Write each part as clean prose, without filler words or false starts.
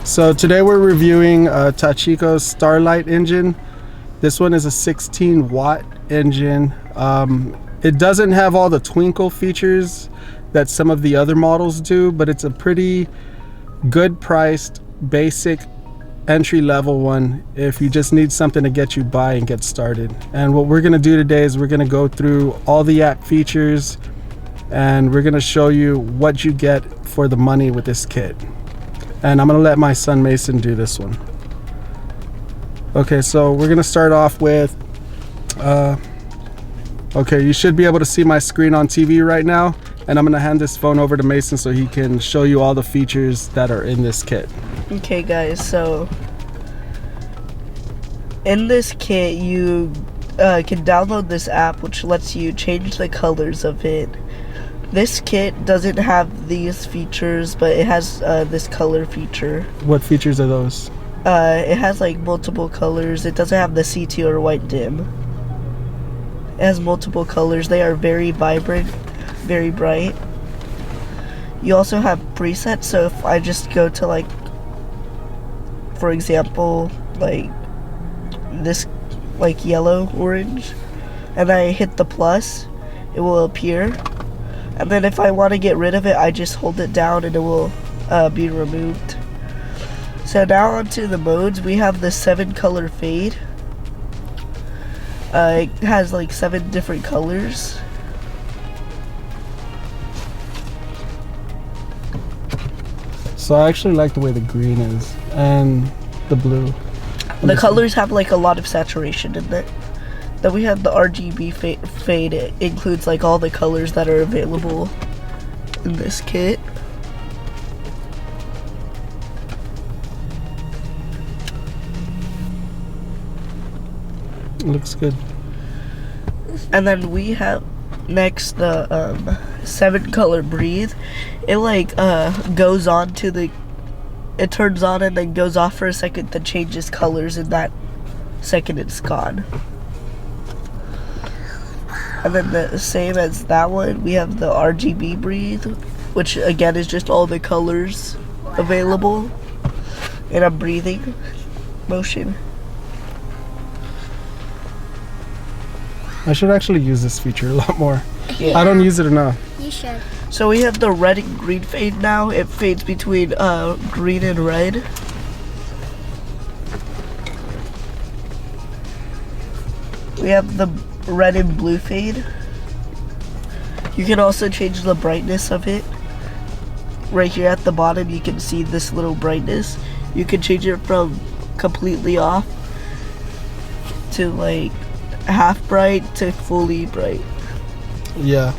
So today we're reviewing TACHICO's Starlight engine. This one is a 16 watt engine. It doesn't have all the twinkle features that some of the other models do, but it's a pretty good priced, basic entry-level one if you just need something to get you by and get started. And what we're going to do today is we're going to go through all the app features and we're going to show you what you get for the money with this kit. And I'm going to let my son Mason do this one. Okay, so we're going to start off with okay, you should be able to see my screen on TV right now, and I'm going to hand this phone over to Mason so he can show you all the features that are in this kit. Okay guys, so in this kit you can download this app which lets you change the colors of it. This kit doesn't have these features, but it has this color feature. What features are those? It has like multiple colors. It doesn't have the CT or white dim. It has multiple colors. They are very vibrant, very bright. You also have presets, so if I just go to, like, for example, like this, like yellow, orange, and I hit the plus, it will appear. And then if I want to get rid of it, I just hold it down and it will be removed. So now onto the modes. We have the 7-color fade. It has like 7 different colors. So I actually like the way the green is and the blue. The colors have like a lot of saturation in it. Then we have the RGB fade. It includes like all the colors that are available in this kit. Looks good. And then we have next the 7-color breathe. It like goes on to the, it turns on and then goes off for a second, then changes colors, in that second it's gone. And then the same as that one, we have the RGB breathe, which again is just all the colors available in a breathing motion. I should actually use this feature a lot more. Yeah. I don't use it enough. You should. So we have the red and green fade now. It fades between green and red. We have the red and blue fade. You can also change the brightness of it. Right here at the bottom you can see this little brightness. You can change it from completely off to like half bright to fully bright. Yeah.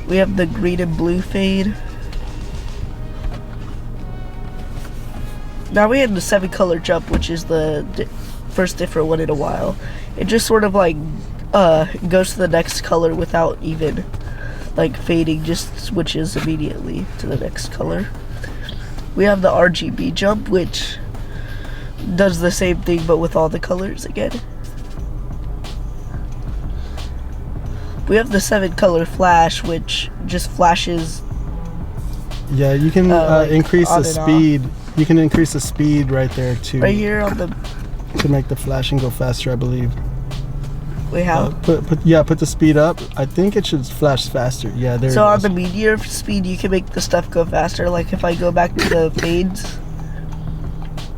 We have the green and blue fade. Now we have the 7-color jump, which is the first different one in a while. It just sort of like goes to the next color without even like fading, just switches immediately to the next color. We have the RGB jump, which does the same thing but with all the colors again. We have the 7-color flash, which just flashes. Yeah, you can like increase on the and speed. You can increase the speed right there too. Right here on the, to make the flashing go faster, I believe. we have. Put the speed up. I think it should flash faster. Yeah, there. So it on is. the meteor speed, you can make the stuff go faster. Like if I go back to the fades,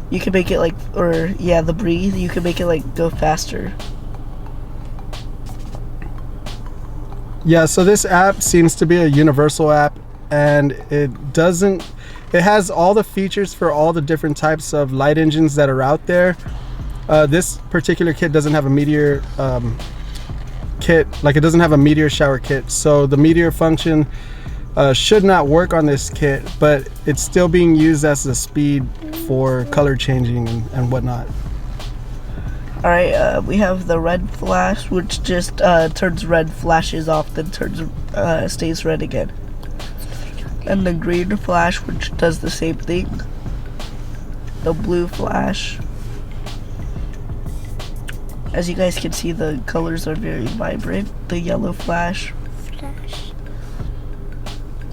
you can make it like, or yeah, the breathe, you can make it like go faster. Yeah, so this app seems to be a universal app, and it has all the features for all the different types of light engines that are out there. This particular kit doesn't have a meteor kit, like it doesn't have a meteor shower kit, so the meteor function should not work on this kit, but it's still being used as a speed for color changing and whatnot. Alright, we have the red flash, which just turns red, flashes off, then stays red again. And the green flash, which does the same thing. The blue flash. As you guys can see, the colors are very vibrant. The yellow flash. Flash.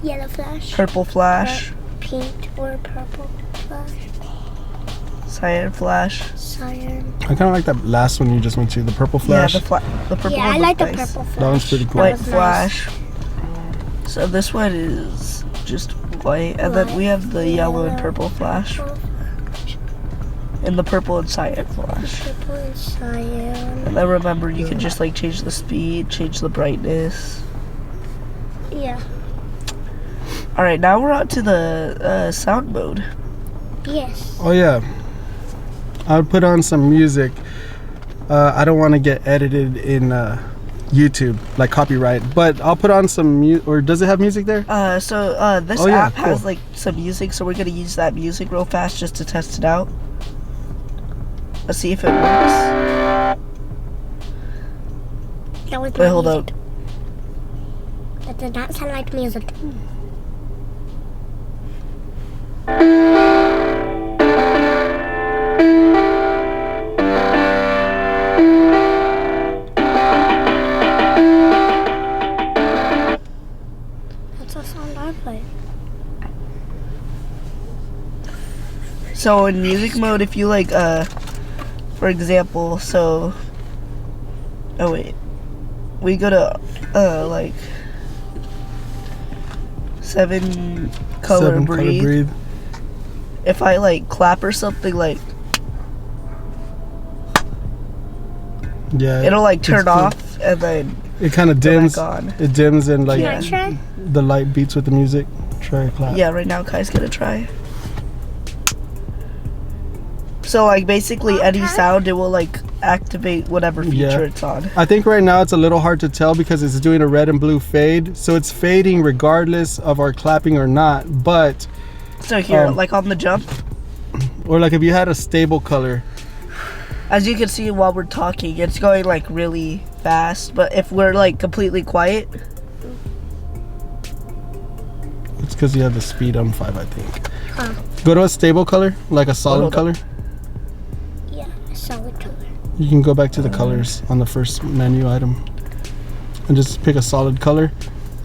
Yellow flash. Purple flash. Pink or purple flash. Cyan flash. Cyan. I kind of like that last one you just went to, the purple flash. Yeah, the purple Yeah, one I like the looked nice. purple flash. That one's pretty cool. White was flash. So this one is just white, and then we have the yellow and purple flash, and the purple and cyan flash. Purple and cyan. And then remember, you can just like change the speed, change the brightness. Yeah. All right, now we're on to the sound mode. Yes. Oh yeah, I would put on some music. I don't want to get edited in YouTube, like copyright, but I'll put on some or does it have music there? This Oh, yeah, app has cool. like some music, so we're gonna use that music real fast just to test it out. Let's see if it works. That was Wait, hold up. That did not sound like music. That's a sound I play. So in music mode, if you like, for example, oh wait, we go to like 7 color breathe. If I like clap or something, like Yeah, it'll like it's turn cool. off and then It kind of go dims. back on. It dims and like Can I try? the light beats with the music. Try a clap. Yeah, right now Kai's gonna try. So like basically any Okay. sound, it will like activate whatever feature Yeah. it's on. I think right now it's a little hard to tell because it's doing a red and blue fade, so it's fading regardless of our clapping or not. But So here, Um, like on the jump, or like if you had a stable color, as you can see while we're talking, it's going like really fast. But if we're like completely quiet, it's because you have the speed on 5, I think. Huh. Go to a stable color, like a solid hold color. up. Yeah, a solid color. You can go back to the colors on the first menu item and just pick a solid color,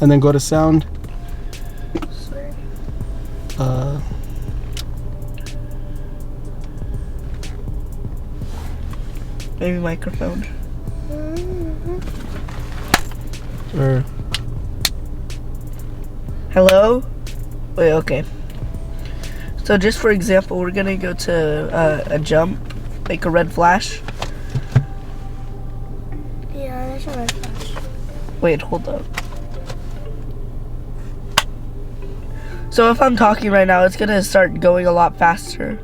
and then go to sound. maybe microphone. Or Hello? Wait, okay. So just for example, we're gonna go to a jump, make a red flash. Yeah, there's a red flash. Wait, hold up. So if I'm talking right now, it's gonna start going a lot faster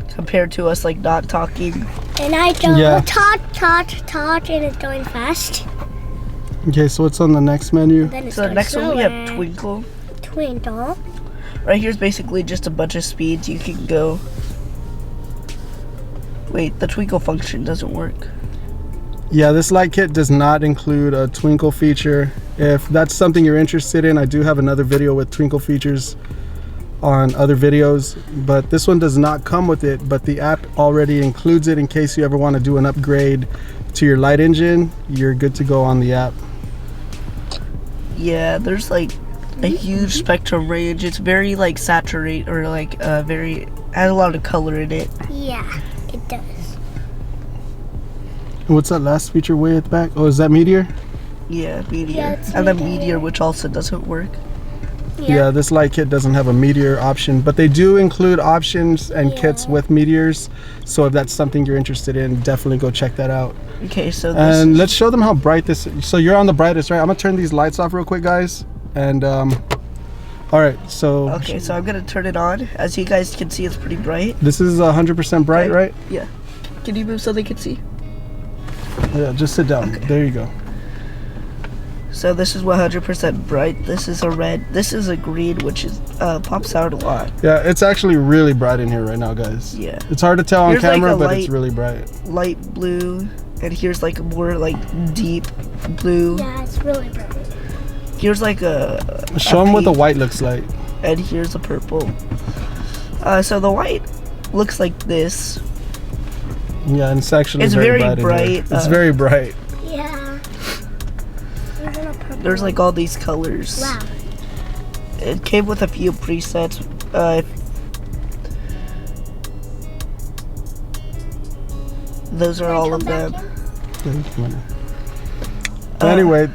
compared to us like not talking. And I don't Yeah. talk, and it's going fast. okay, so what's on the next menu? Then it's So going next one we slower. have twinkle. Twinkle. Right here's basically just a bunch of speeds you can go. Wait, the twinkle function doesn't work. Yeah, this light kit does not include a twinkle feature. If that's something you're interested in, I do have another video with twinkle features on other videos, but this one does not come with it, but the app already includes it in case you ever want to do an upgrade to your light engine. You're good to go on the app. Yeah, there's like a huge spectrum range. It's very like saturate or like very has a lot of color in it. Yeah, it does. And what's that last feature way at the back? Oh, is that Meteor? Yeah, meteor. Yeah, it's and then Meteor. meteor, which also doesn't work. Yeah, this light kit doesn't have a Meteor option, but they do include options and Yeah. kits with Meteors. So if that's something you're interested in, definitely go check that out. Okay, so this And is, let's show them how bright this is. So you're on the brightest, right? I'm gonna turn these lights off real quick, guys. And all right, so okay, so I'm gonna turn it on. As you guys can see, it's pretty bright. this is 100% bright, Okay. right? Yeah. Can you move so they can see? Yeah, just sit down. There you go. So this is 100% bright. This is a red. This is a green, which is pops out a lot. Yeah, it's actually really bright in here right now, guys. Yeah. It's hard to tell on Here's like camera, a but it's light- really bright. Light blue, and here's like a more like deep blue. Yeah, it's really bright. Here's like a Show them what the pink, white looks like. and here's a purple. So the white looks like this. Yeah, and it's actually It's very, very bright. In here. bright, It's very bright. Yeah. Even a purple There's like all these colors. Wow. It came with a few presets. Those are all of them. But anyway,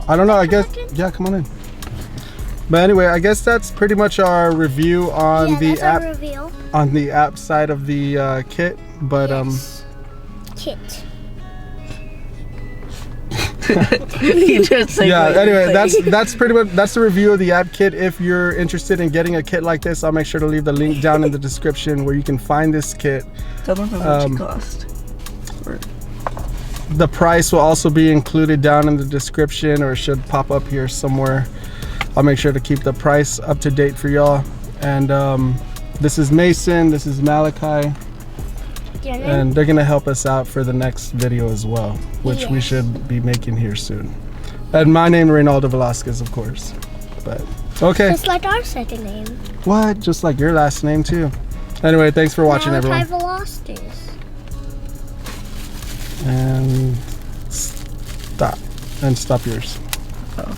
I don't know. I guess yeah, come on in. But anyway, I guess that's pretty much our review on the app. Reveal. On the app side of the kit, but Kit. You just say yeah. what Anyway, you say. that's pretty much the review of the app kit. If you're interested in getting a kit like this, I'll make sure to leave the link down in the description where you can find this kit. Tell them how much it cost. The price will also be included down in the description, or it should pop up here somewhere. I'll make sure to keep the price up to date for y'all. And this is Mason, this is Malachi, and they're gonna help us out for the next video as well, which we should be making here soon. And my name is Reynaldo Velasquez, of course. But okay. Just like our second name. What? Just like your last name too. Anyway, thanks for watching, everyone. Velocities. And stop. And stop yours. Oh.